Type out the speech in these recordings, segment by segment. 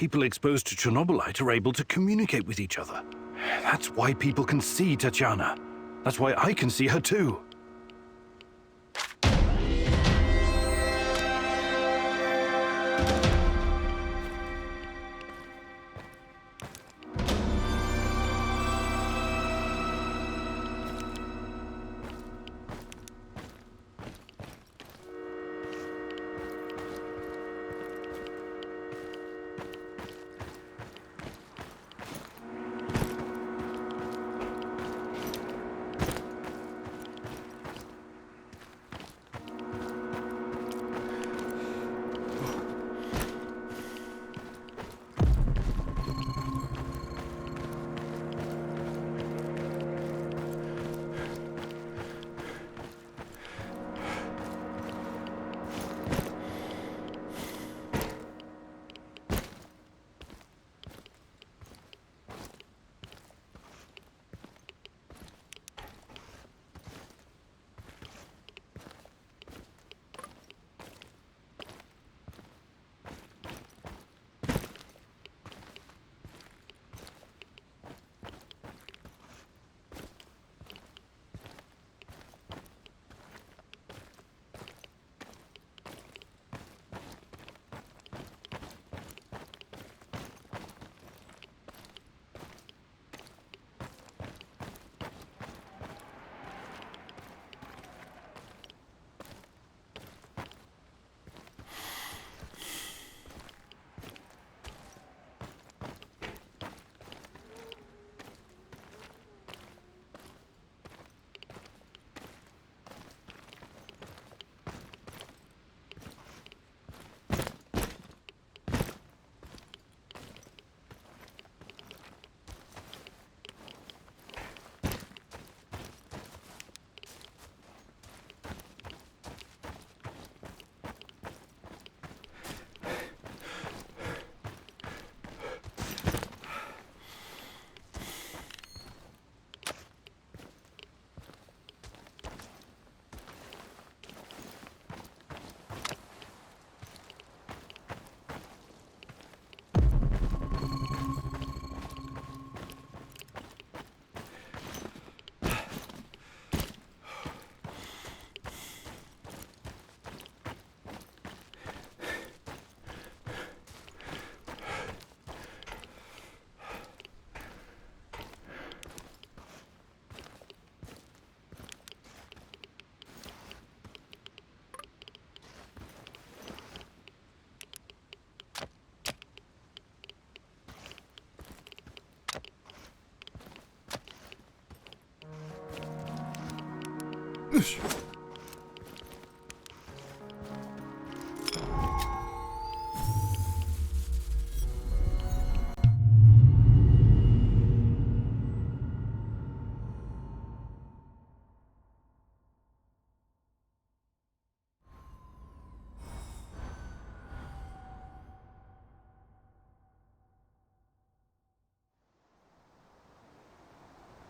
People exposed to Chernobylite are able to communicate with each other. That's why people can see Tatiana. That's why I can see her too.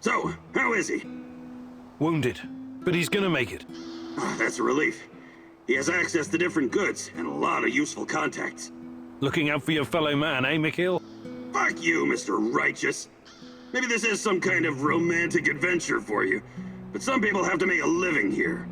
So, how is he? Wounded, but he's gonna make it. That's a relief. He has access to different goods and a lot of useful contacts. Looking out for your fellow man, eh, Mikhail? Fuck you, Mr. Righteous. Maybe this is some kind of romantic adventure for you, but some people have to make a living here.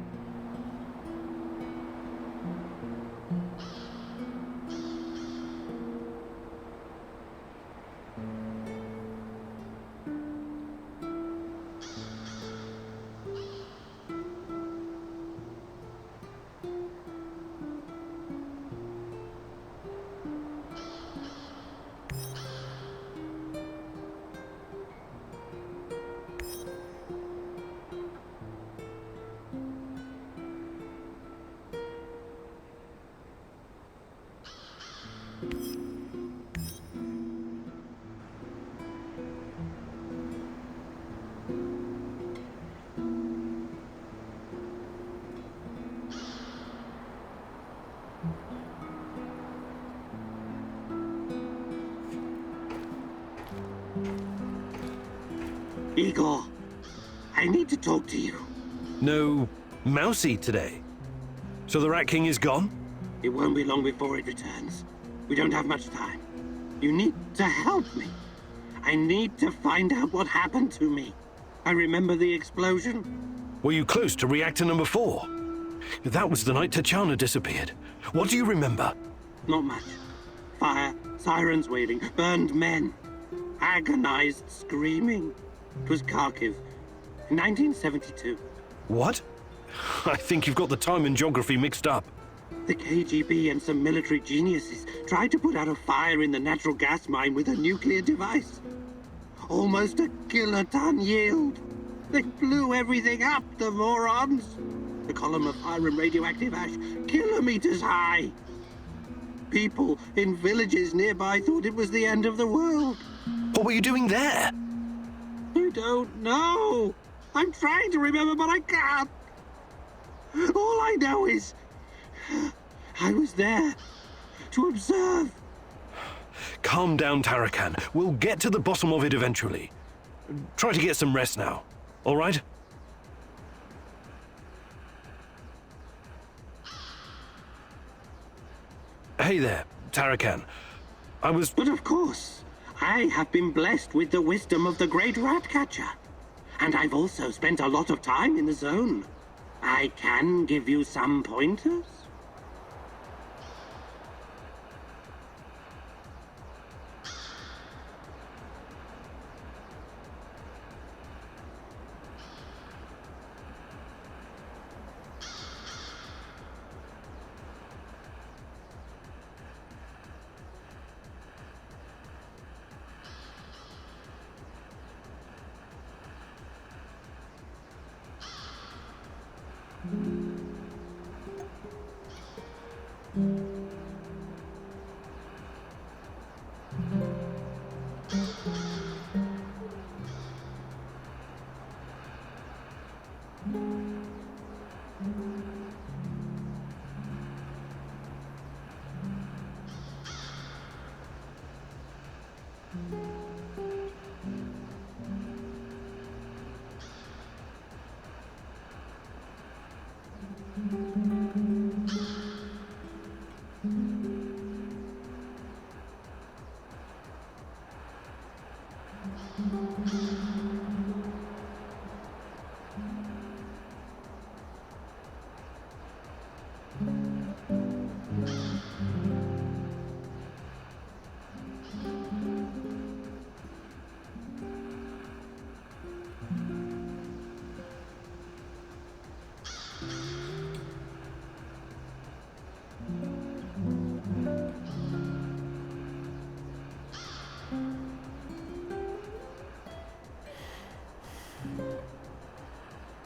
Igor, I need to talk to you. No Mousy today. So the Rat King is gone? It won't be long before it returns. We don't have much time. You need to help me. I need to find out what happened to me. I remember the explosion. Were you close to reactor number 4? That was the night Tatiana disappeared. What do you remember? Not much. Fire, sirens wailing, burned men. Agonized screaming. It was Kharkiv, 1972. What? I think you've got the time and geography mixed up. The KGB and some military geniuses tried to put out a fire in the natural gas mine with a nuclear device. Almost a kiloton yield. They blew everything up, the morons. The column of fire and radioactive ash, kilometers high. People in villages nearby thought it was the end of the world. What were you doing there? I don't know. I'm trying to remember, but I can't. All I know is I was there to observe. Calm down, Tarakan. We'll get to the bottom of it eventually. Try to get some rest now, all right? Hey there, Tarakan. But of course, I have been blessed with the wisdom of the great Ratcatcher. And I've also spent a lot of time in the zone. I can give you some pointers.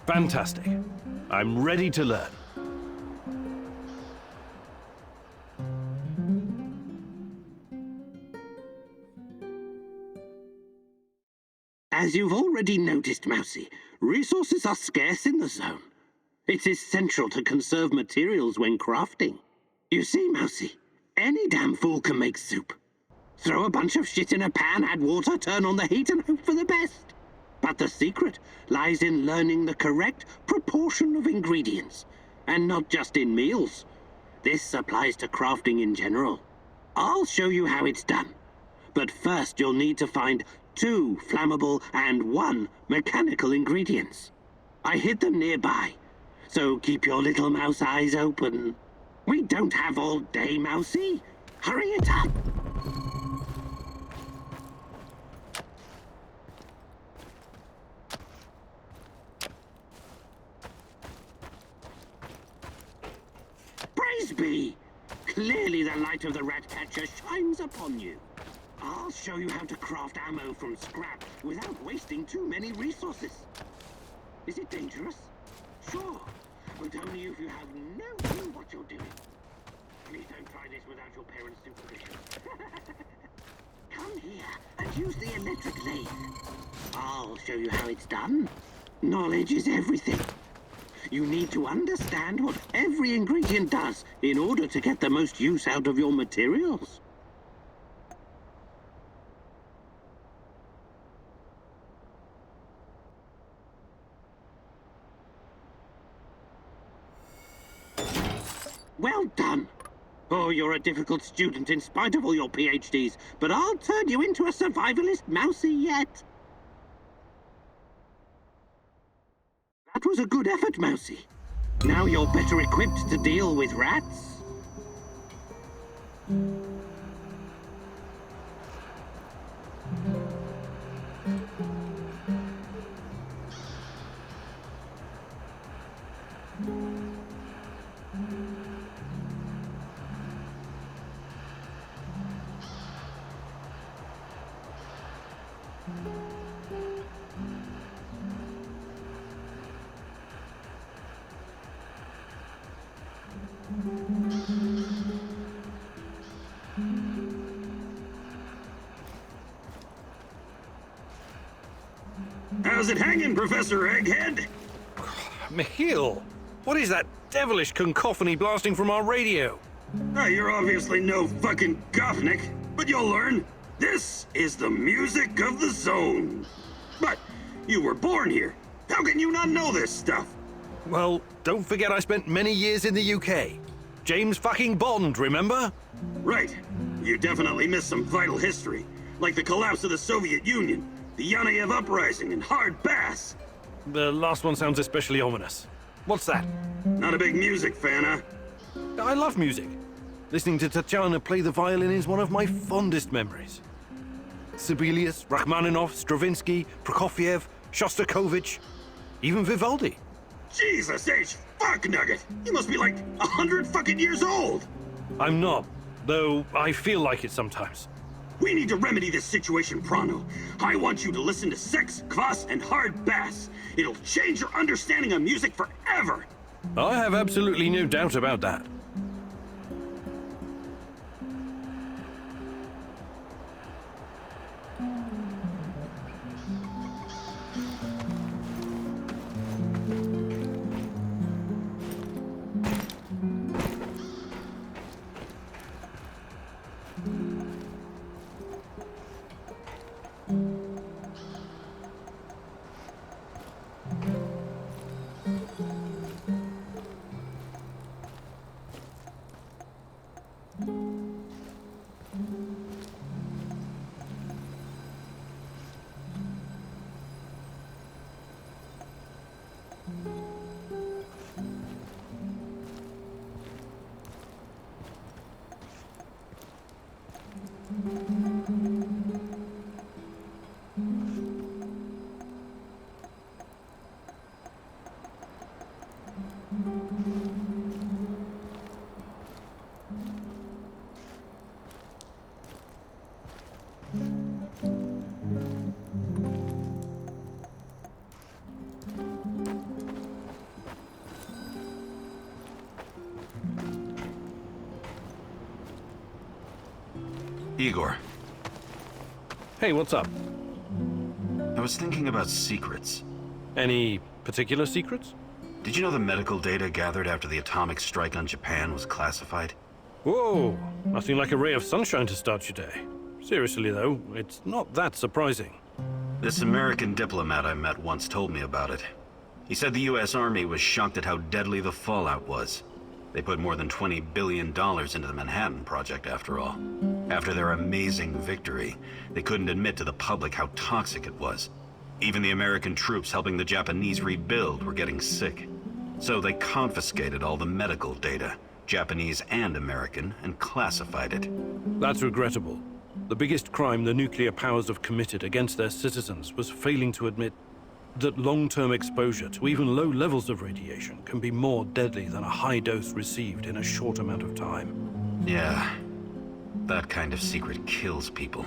Fantastic. I'm ready to learn. As you've already noticed, Mousy, resources are scarce in the zone. It's essential to conserve materials when crafting. You see, Mousy, any damn fool can make soup. Throw a bunch of shit in a pan, add water, turn on the heat, and hope for the best. But the secret lies in learning the correct proportion of ingredients, and not just in meals. This applies to crafting in general. I'll show you how it's done. But first you'll need to find 2 flammable and 1 mechanical ingredients. I hid them nearby, so keep your little mouse eyes open. We don't have all day, Mousy. Hurry it up. Praise be! Clearly the light of the Ratcatcher shines upon you. I'll show you how to craft ammo from scrap without wasting too many resources. Is it dangerous? Sure, but only if you have no clue what you're doing. Please don't try this without your parents' supervision. Come here and use the electric lathe. I'll show you how it's done. Knowledge is everything. You need to understand what every ingredient does in order to get the most use out of your materials. Well done. Oh, you're a difficult student in spite of all your PhDs, but I'll turn you into a survivalist mousy yet. That was a good effort, Mousy. Now you're better equipped to deal with rats. How's it hanging, Professor Egghead? Michiel, what is that devilish cacophony blasting from our radio? You're obviously no fucking Gopnik, but you'll learn. This is the music of the zone. But you were born here. How can you not know this stuff? Well, don't forget I spent many years in the UK. James fucking Bond, remember? Right. You definitely missed some vital history, like the collapse of the Soviet Union, the Yanayev Uprising, and Hard Bass. The last one sounds especially ominous. What's that? Not a big music fan, huh? I love music. Listening to Tatiana play the violin is one of my fondest memories. Sibelius, Rachmaninoff, Stravinsky, Prokofiev, Shostakovich, even Vivaldi. Jesus H. Fuck Nugget! You must be like 100 fucking years old! I'm not, though I feel like it sometimes. We need to remedy this situation pronto. I want you to listen to Sex, Kvass, and Hard Bass. It'll change your understanding of music forever! I have absolutely no doubt about that. Igor, Hey, what's up? I was thinking about secrets. Any particular secrets? Did you know the medical data gathered after the atomic strike on Japan was classified? Whoa, nothing like a ray of sunshine to start your day. Seriously though, it's not that surprising. This American diplomat I met once told me about it. He said the US Army was shocked at how deadly the fallout was. They put more than $20 billion into the Manhattan Project, after all. After their amazing victory, they couldn't admit to the public how toxic it was. Even the American troops helping the Japanese rebuild were getting sick. So they confiscated all the medical data, Japanese and American, and classified it. That's regrettable. The biggest crime the nuclear powers have committed against their citizens was failing to admit that long-term exposure to even low levels of radiation can be more deadly than a high dose received in a short amount of time. Yeah, that kind of secret kills people.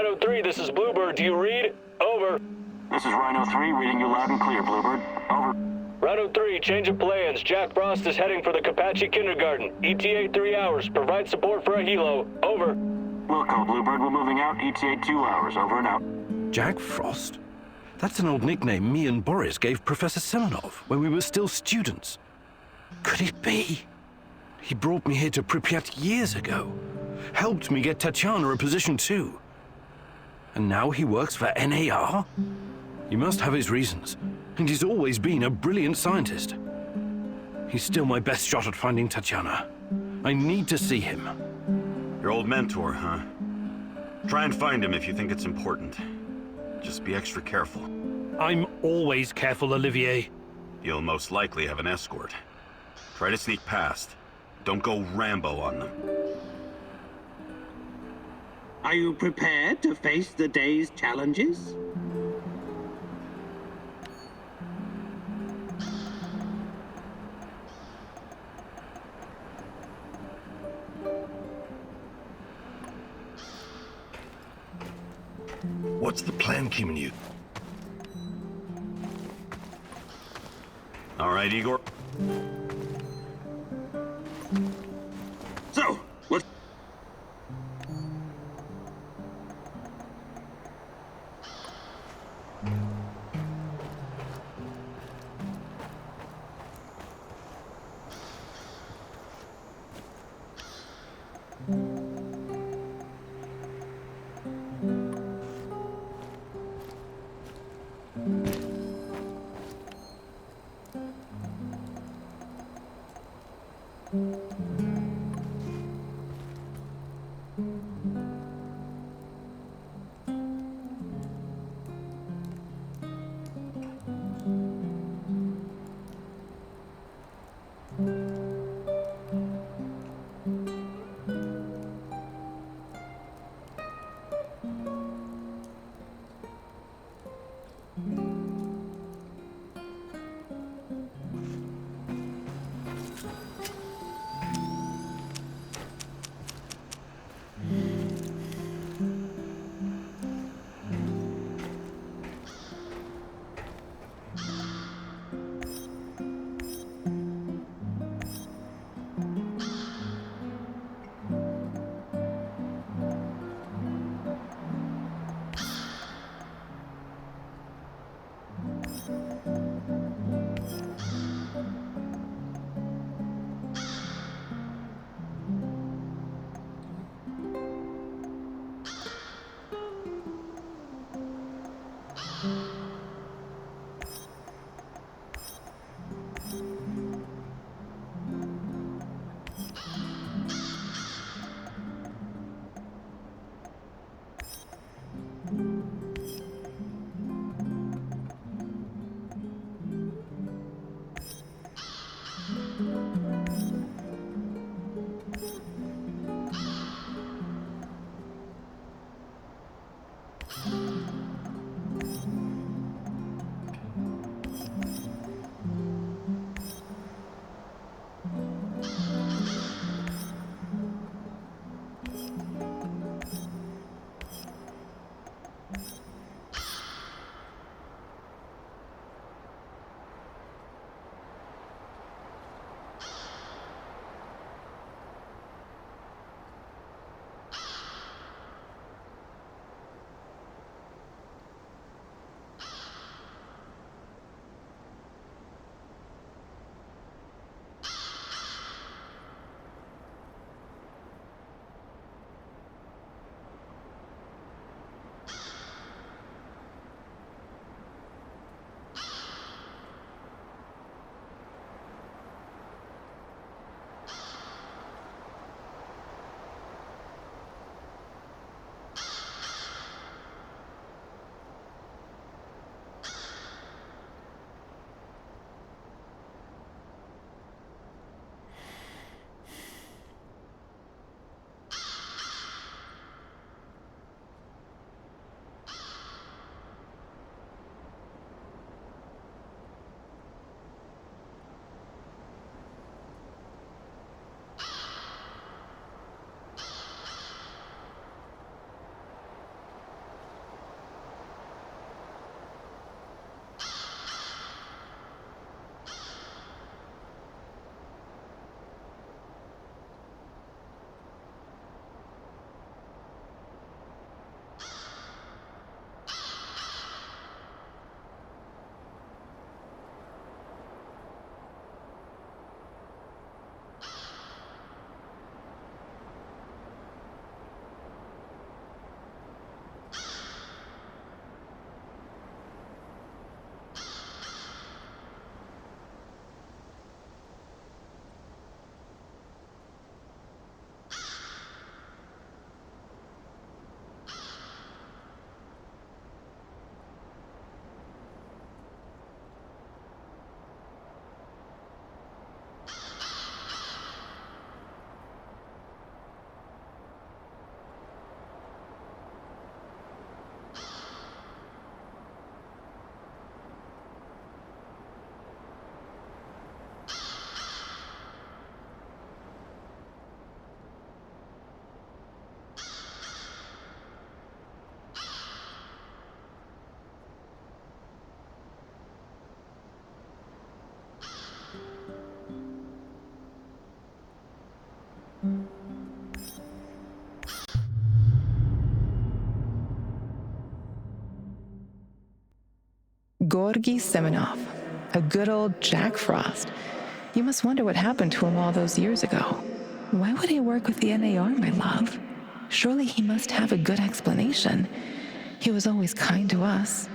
Rhino 3, this is Bluebird. Do you read? Over. This is Rhino 3, reading you loud and clear, Bluebird. Over. Rhino 3, change of plans. Jack Frost is heading for the Kapachi Kindergarten. ETA 3 hours. Provide support for a helo. Over. Wilco, Bluebird, we're moving out. ETA 2 hours. Over and out. Jack Frost? That's an old nickname me and Boris gave Professor Semenov when we were still students. Could it be? He brought me here to Pripyat years ago. Helped me get Tatiana a position too. And now he works for NAR? He must have his reasons, and he's always been a brilliant scientist. He's still my best shot at finding Tatiana. I need to see him. Your old mentor, huh? Try and find him if you think it's important. Just be extra careful. I'm always careful, Olivier. You'll most likely have an escort. Try to sneak past. Don't go Rambo on them. Are you prepared to face the day's challenges? What's the plan, Kimenu? All right, Igor. So, let's... Georgy Semenov, a good old Jack Frost. You must wonder what happened to him all those years ago. Why would he work with the NAR, my love? Surely he must have a good explanation. He was always kind to us.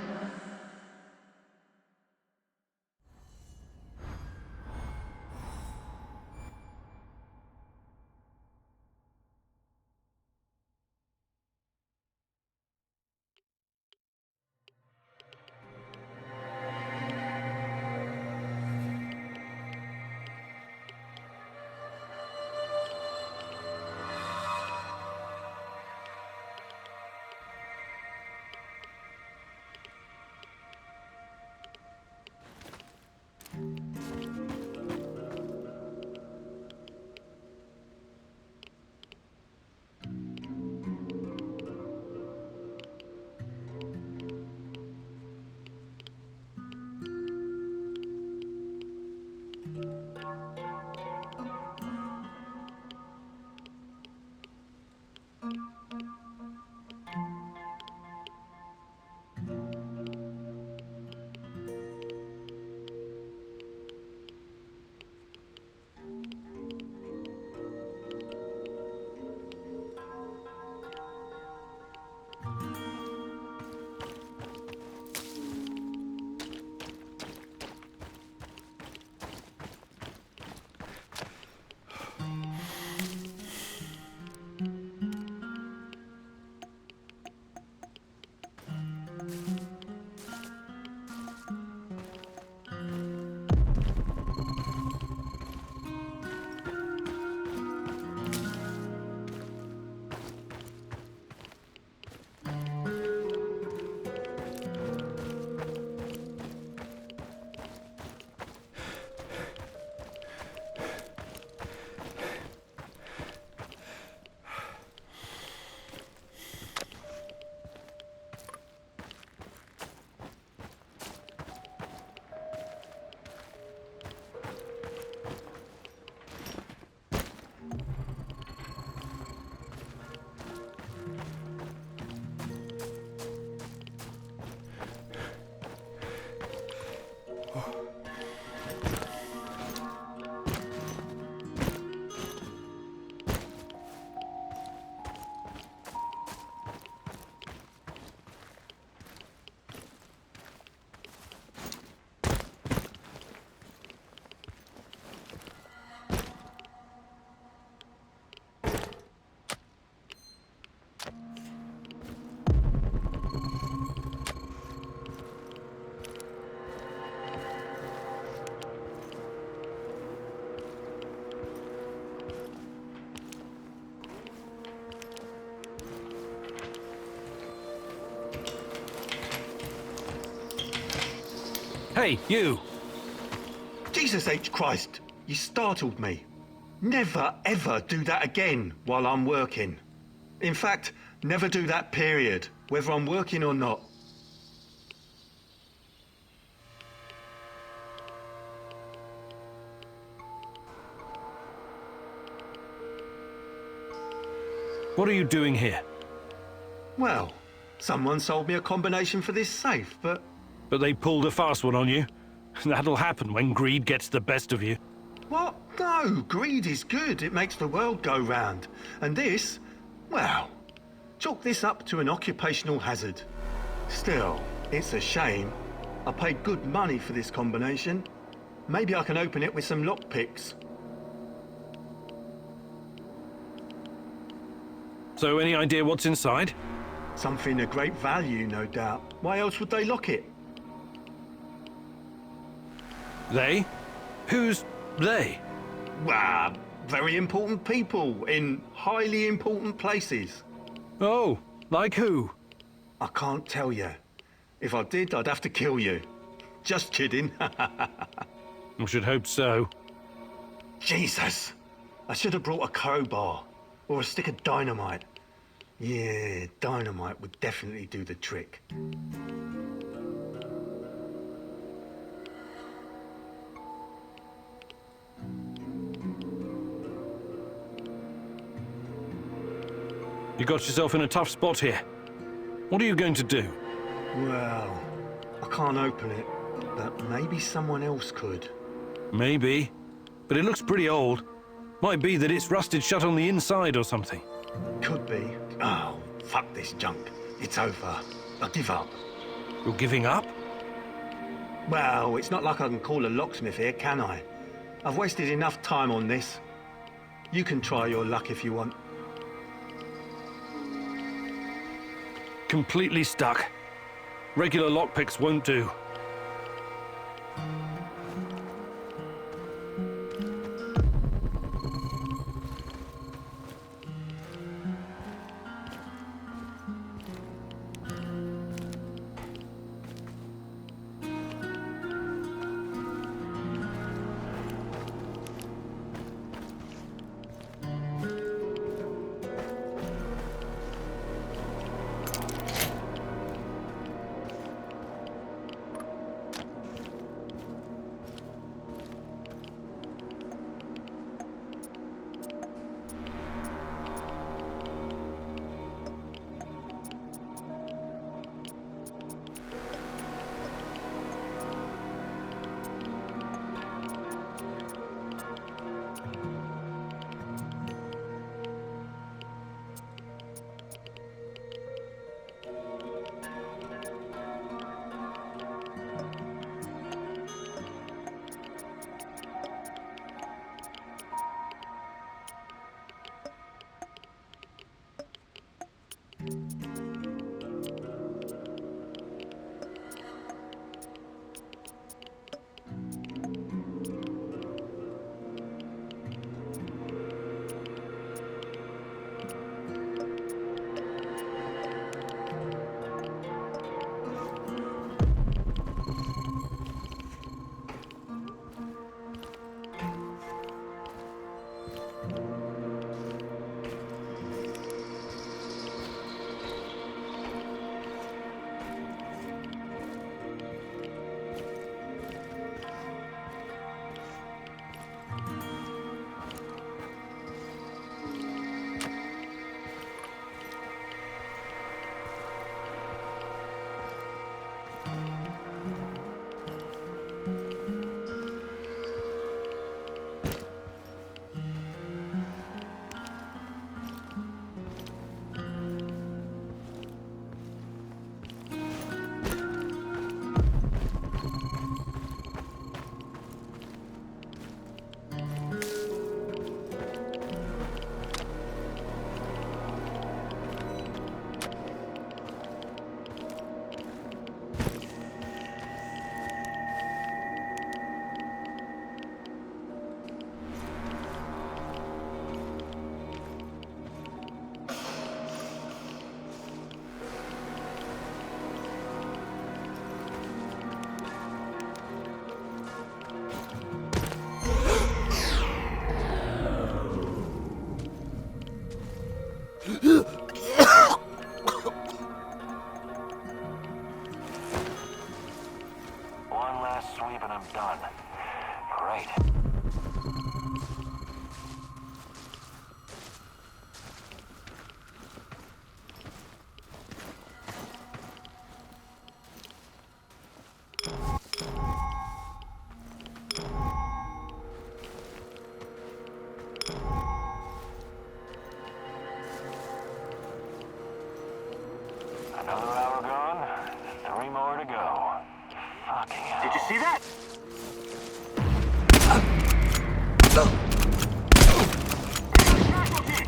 Hey, you! Jesus H. Christ, you startled me. Never ever do that again while I'm working. In fact, never do that period, whether I'm working or not. What are you doing here? Well, someone sold me a combination for this safe, but But they pulled a fast one on you. That'll happen when greed gets the best of you. what? No, greed is good. It makes the world go round. And this, well, chalk this up to an occupational hazard. Still, it's a shame. I paid good money for this combination. Maybe I can open it with some lockpicks. So any idea what's inside? Something of great value, no doubt. Why else would they lock it? They? Who's they? Well, very important people in highly important places. Oh, like who? I can't tell you. If I did, I'd have to kill you. Just kidding. I should hope so. Jesus! I should have brought a crowbar or a stick of dynamite. Yeah, dynamite would definitely do the trick. You got yourself in a tough spot here. What are you going to do? Well, I I can't open it, but maybe someone else could. Maybe. But it looks pretty old. Might be that it's rusted shut on the inside or something. Could be. Oh, fuck this junk. It's over. I give up. You're giving up? Well, it's not like I can call a locksmith here, can I? I've wasted enough time on this. You can try your luck if you want. Completely stuck. Regular lockpicks won't do. One last sweep and I'm done. Great. Another hour gone, 3 more to go. Fucking hell. Did you see that? Casualty!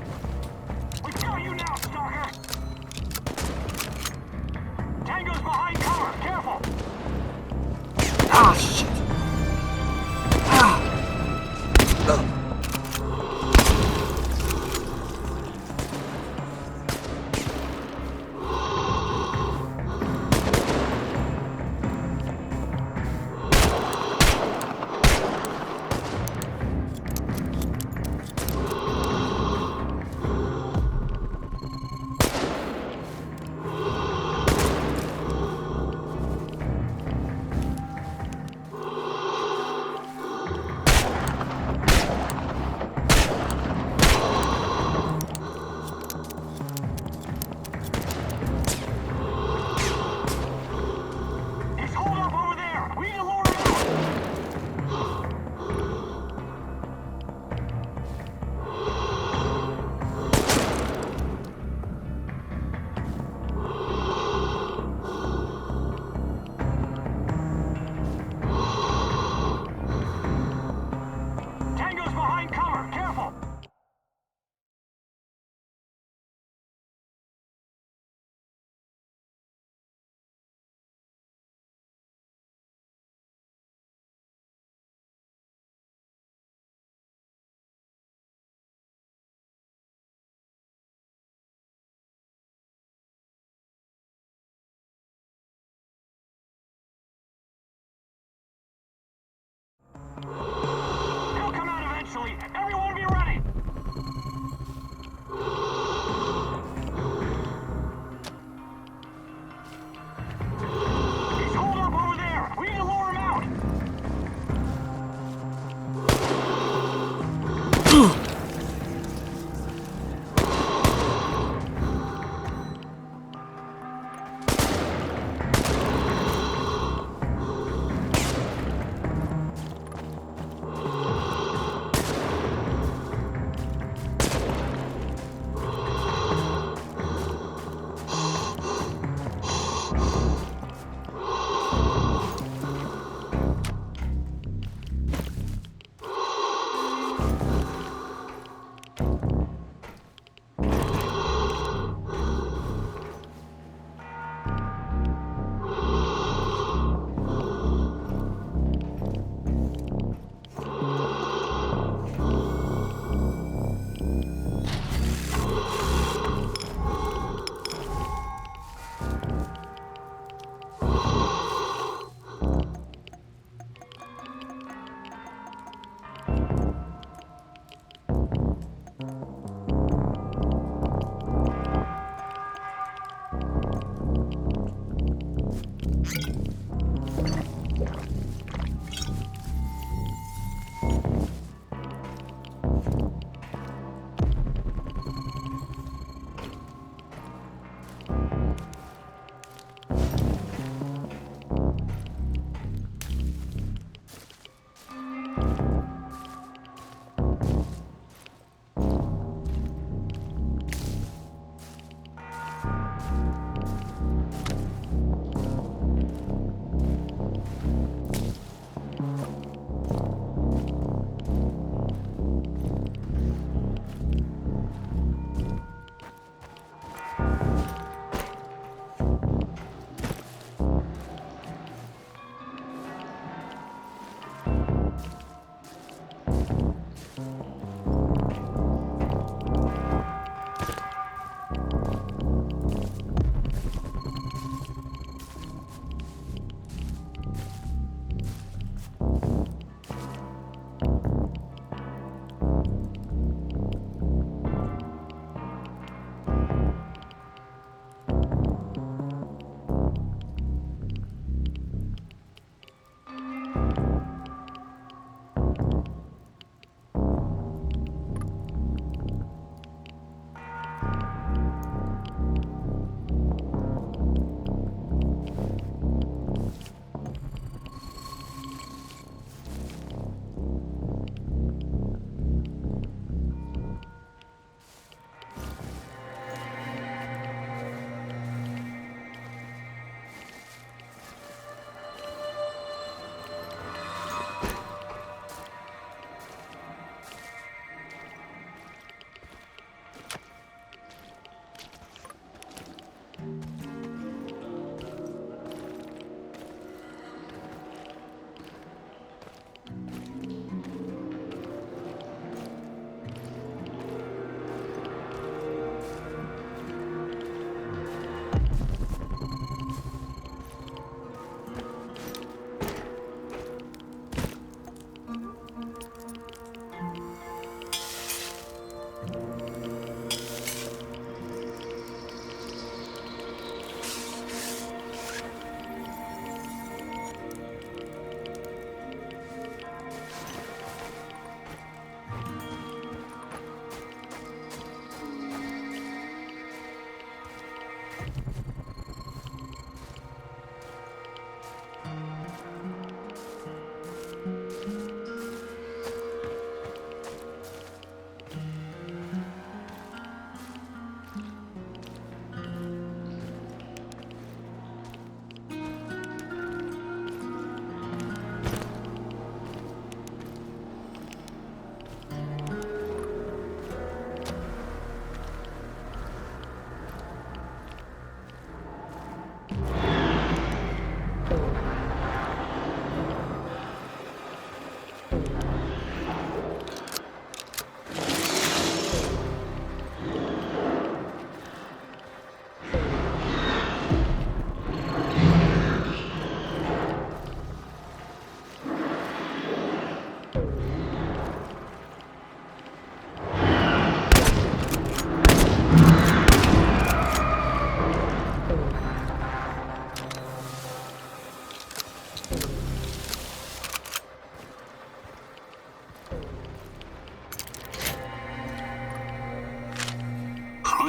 We got you now, Stalker! Tango's behind cover, careful! Ah, shit! Ah!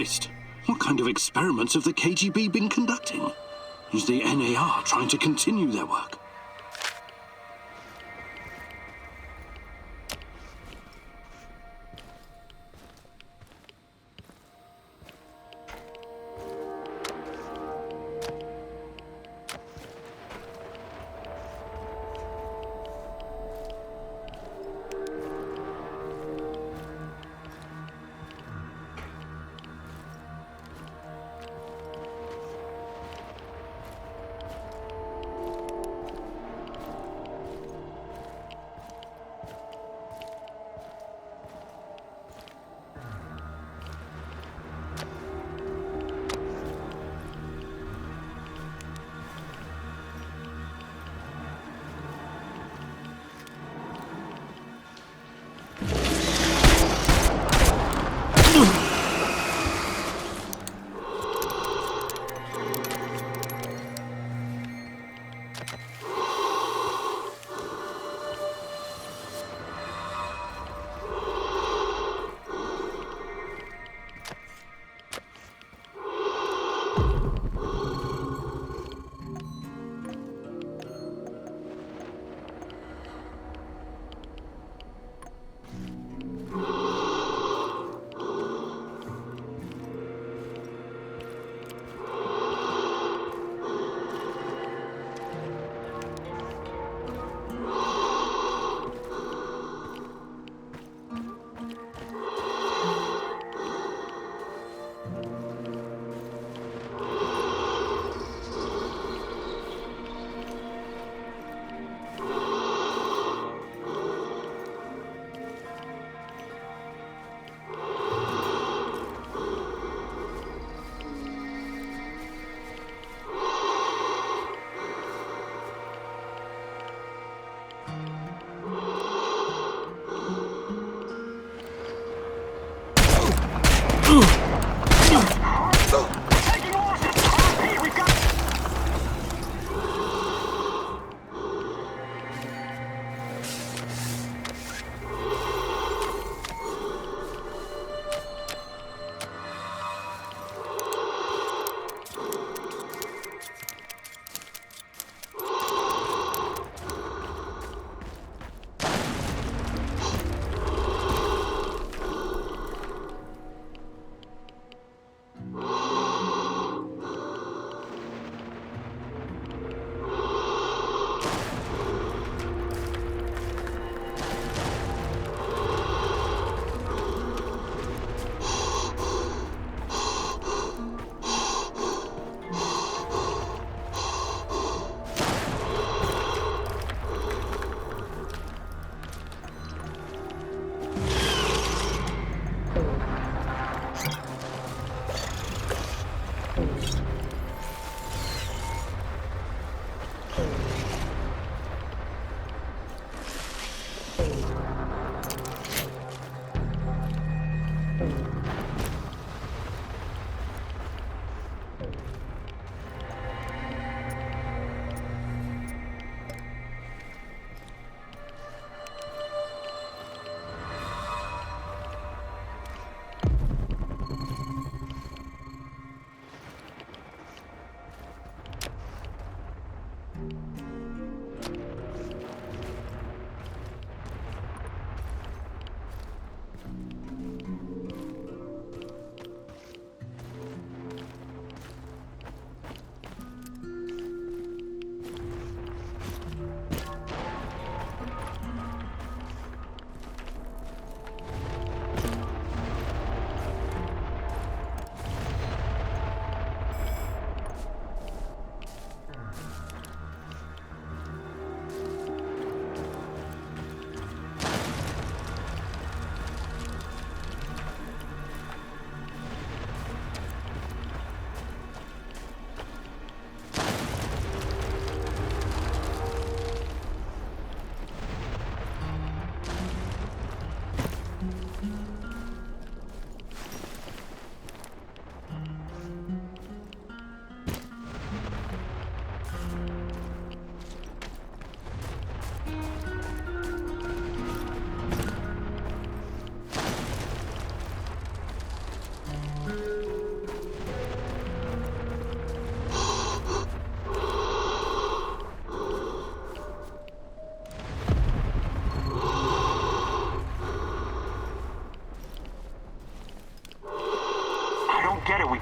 Christ, what kind of experiments have the KGB been conducting? Is the NAR trying to continue their work?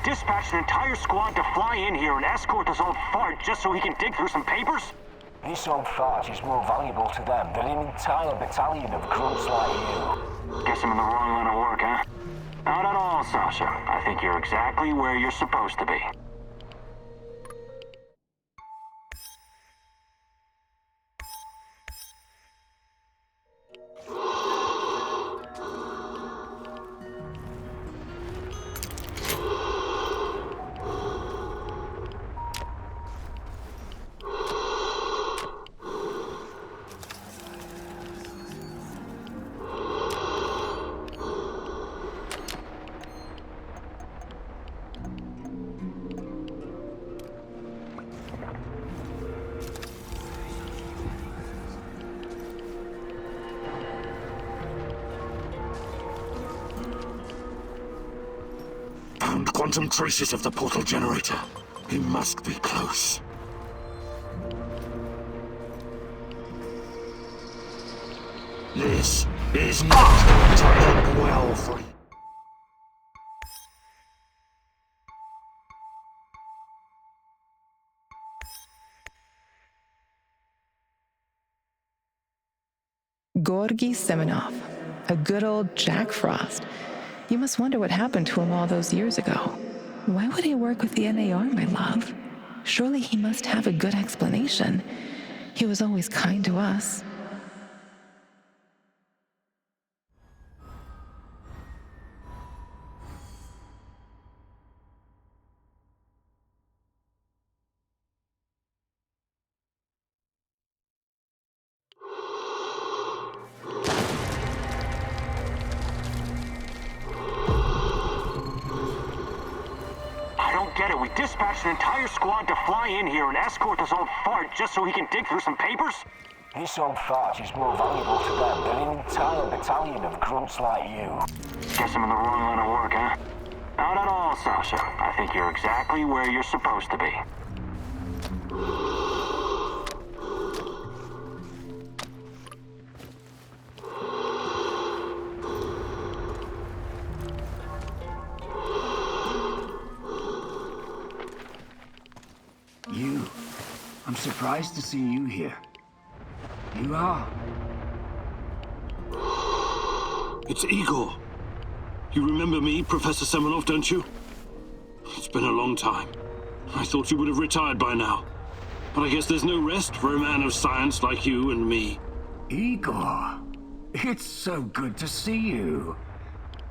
dispatched an entire squad to fly in here and escort this old fart just so he can dig through some papers? This old fart is more valuable to them than an entire battalion of grunts like you. Guess I'm in the wrong line of work, huh? Not at all, Sasha. I think you're exactly where you're supposed to be. Found quantum traces of the portal generator. He must be close. This is not going to end well for you. Georgy Semenov, a good old Jack Frost. You must wonder what happened to him all those years ago. Why would he work with the NAR, my love? Surely he must have a good explanation. He was always kind to us. Get it, we dispatched an entire squad to fly in here and escort this old fart just so he can dig through some papers? This old fart is more valuable to them than an entire battalion of grunts like you. Guess I'm in the wrong line of work, huh? Not at all, Sasha. I think you're exactly where you're supposed to be. I'm surprised to see you here. You are. It's Igor. You remember me, Professor Semenov, don't you? It's been a long time. I thought you would have retired by now. But I guess there's no rest for a man of science like you and me. Igor, it's so good to see you.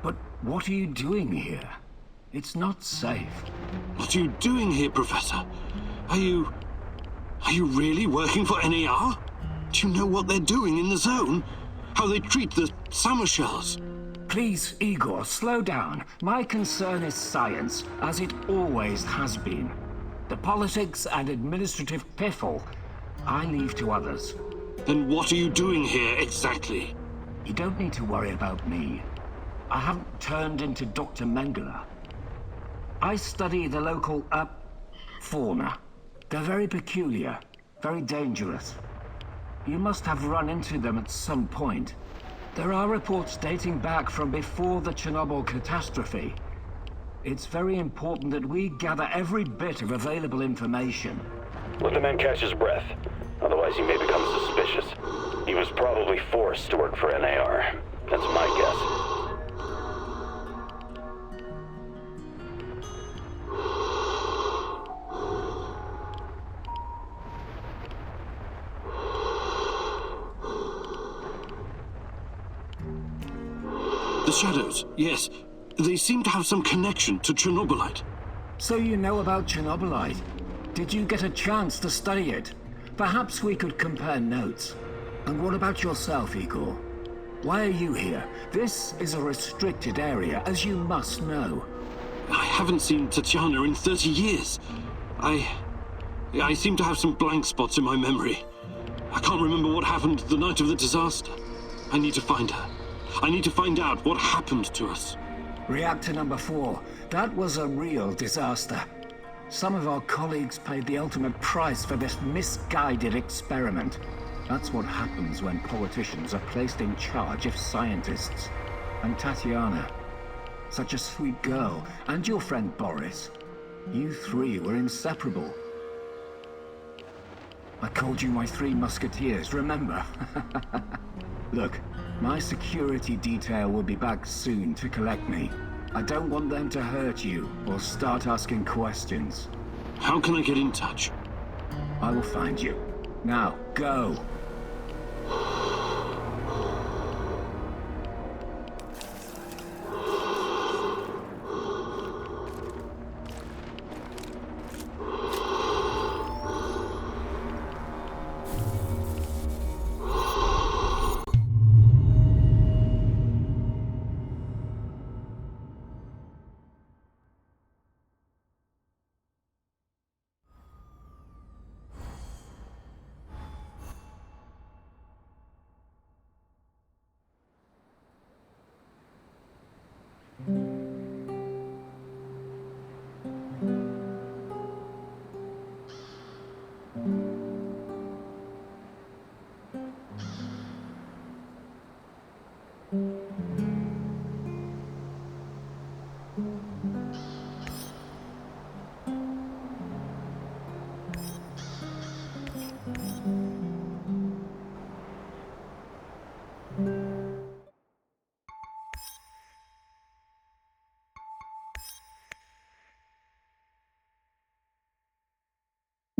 But what are you doing here? It's not safe. What are you doing here, Professor? Are you really working for NAR? Do you know what they're doing in the zone? How they treat the summer shells? Please, Igor, slow down. My concern is science, as it always has been. The politics and administrative piffle, I leave to others. Then what are you doing here exactly? You don't need to worry about me. I haven't turned into Dr. Mengele. I study the local, fauna. They're very peculiar, very dangerous. You must have run into them at some point. There are reports dating back from before the Chernobyl catastrophe. It's very important that we gather every bit of available information. Let the man catch his breath. Otherwise he may become suspicious. He was probably forced to work for NAR. That's my guess. The shadows, yes. They seem to have some connection to Chernobylite. So you know about Chernobylite? Did you get a chance to study it? Perhaps we could compare notes. And what about yourself, Igor? Why are you here? This is a restricted area, as you must know. I haven't seen Tatiana in 30 years. I seem to have some blank spots in my memory. I can't remember what happened the night of the disaster. I need to find her. I need to find out what happened to us. Reactor number 4. That was a real disaster. Some of our colleagues paid the ultimate price for this misguided experiment. That's what happens when politicians are placed in charge of scientists. And Tatiana, Such a sweet girl. And your friend Boris. You three were inseparable. I called you my three musketeers, remember? Look, my security detail will be back soon to collect me. I don't want them to hurt you or start asking questions. How can I get in touch? I will find you. Now, go!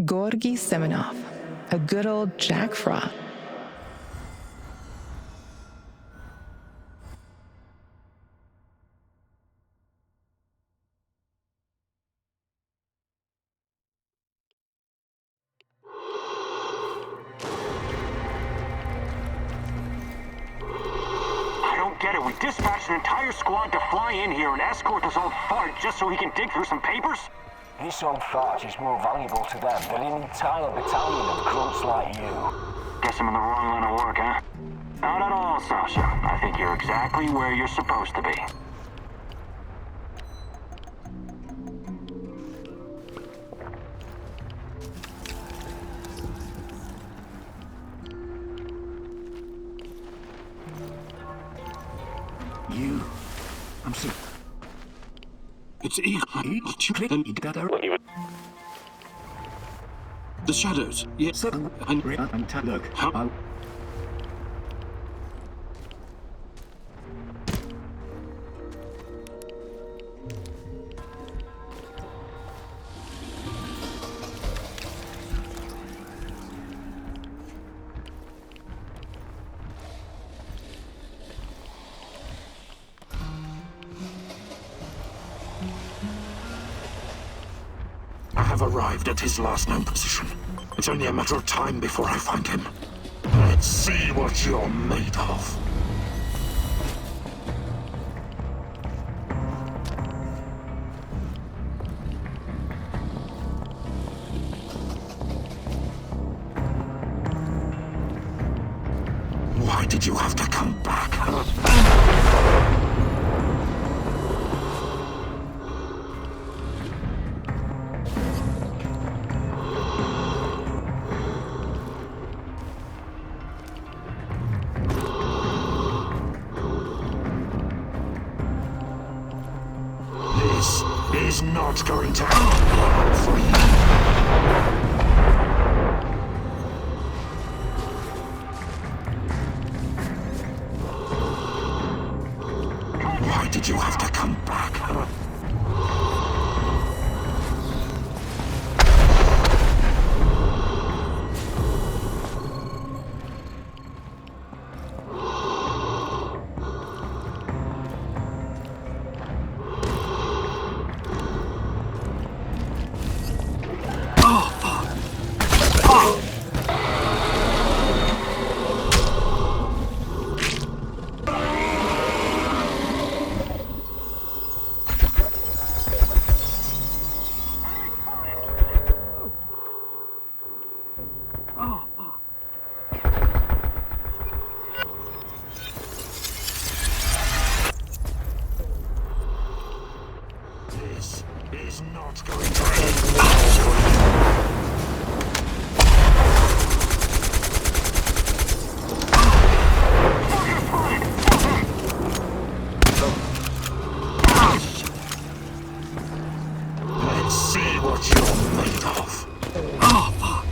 Georgy Semenov, a good old Jack Frost. I don't get it. We dispatched an entire squad to fly in here and escort this old fart just so he can dig through some papers? This old fart is more valuable to them than an entire battalion of grunts like you. Guess I'm in the wrong line of work, huh? Not at all, Sasha. I think you're exactly where you're supposed to be. You... I'm so... It's the shadows. Yes. Look, How? I have arrived at his last known position. It's only a matter of time before I find him. Let's see what you're made of. Why did you have to come back? This is not going to end well for you. Why did you have to come back? This is not going to end well for you. see what you're made of. Oh, fuck.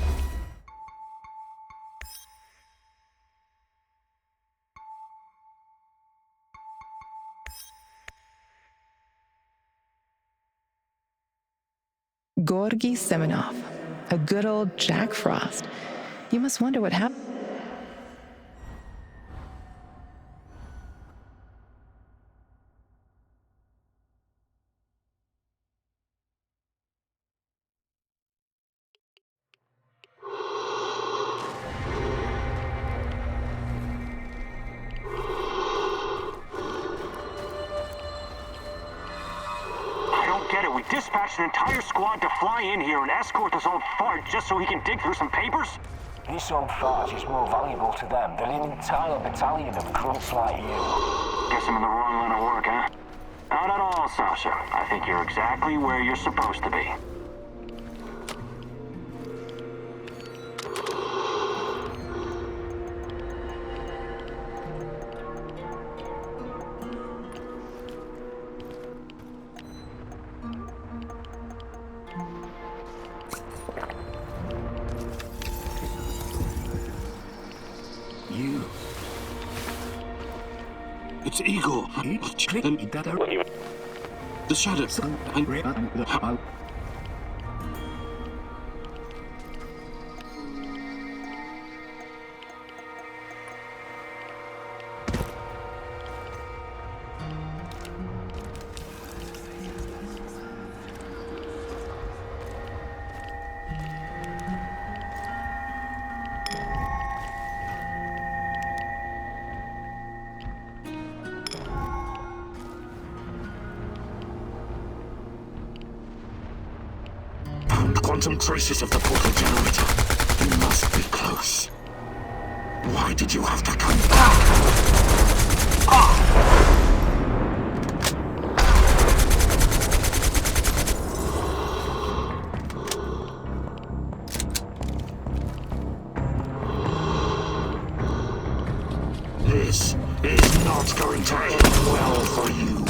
Gorgy Semenov, a good old Jack Frost. You must wonder what happened. We dispatched an entire squad to fly in here and escort this old fart just so he can dig through some papers? This old fart is more valuable to them than an entire battalion of grunts like you. Guess I'm in the wrong line of work, huh? Not at all, Sasha. I think you're exactly where you're supposed to be. It's Igor. The shadow. Quantum traces of the portal generator. You must be close. Why did you have to come back? This is not going to end well for you.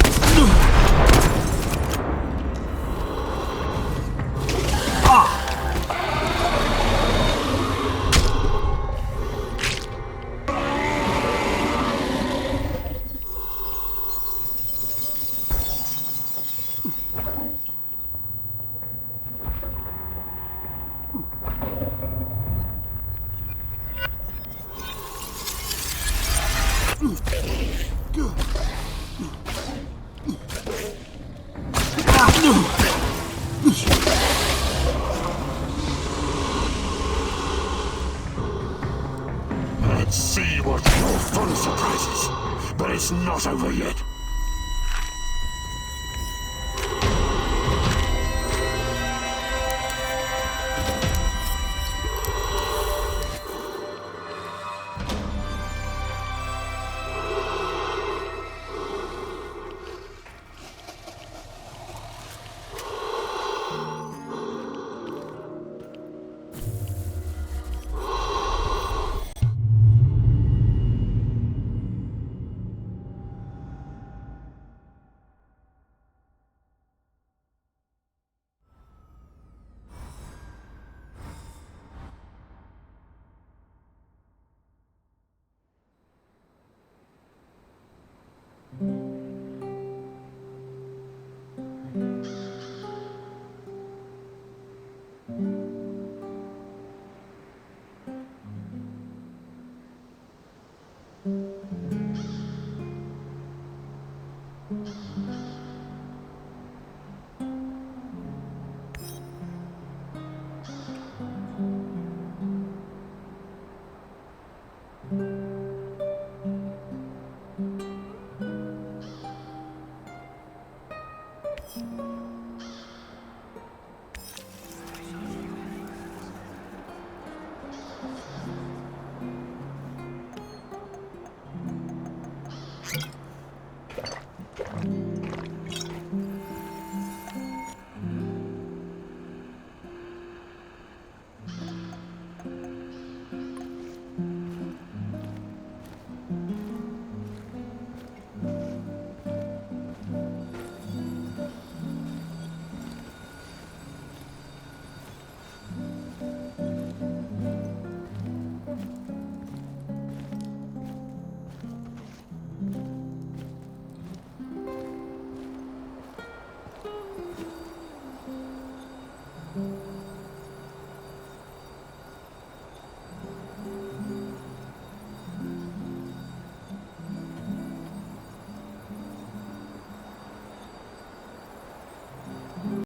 Let's see what your fun surprises. But it's not over yet.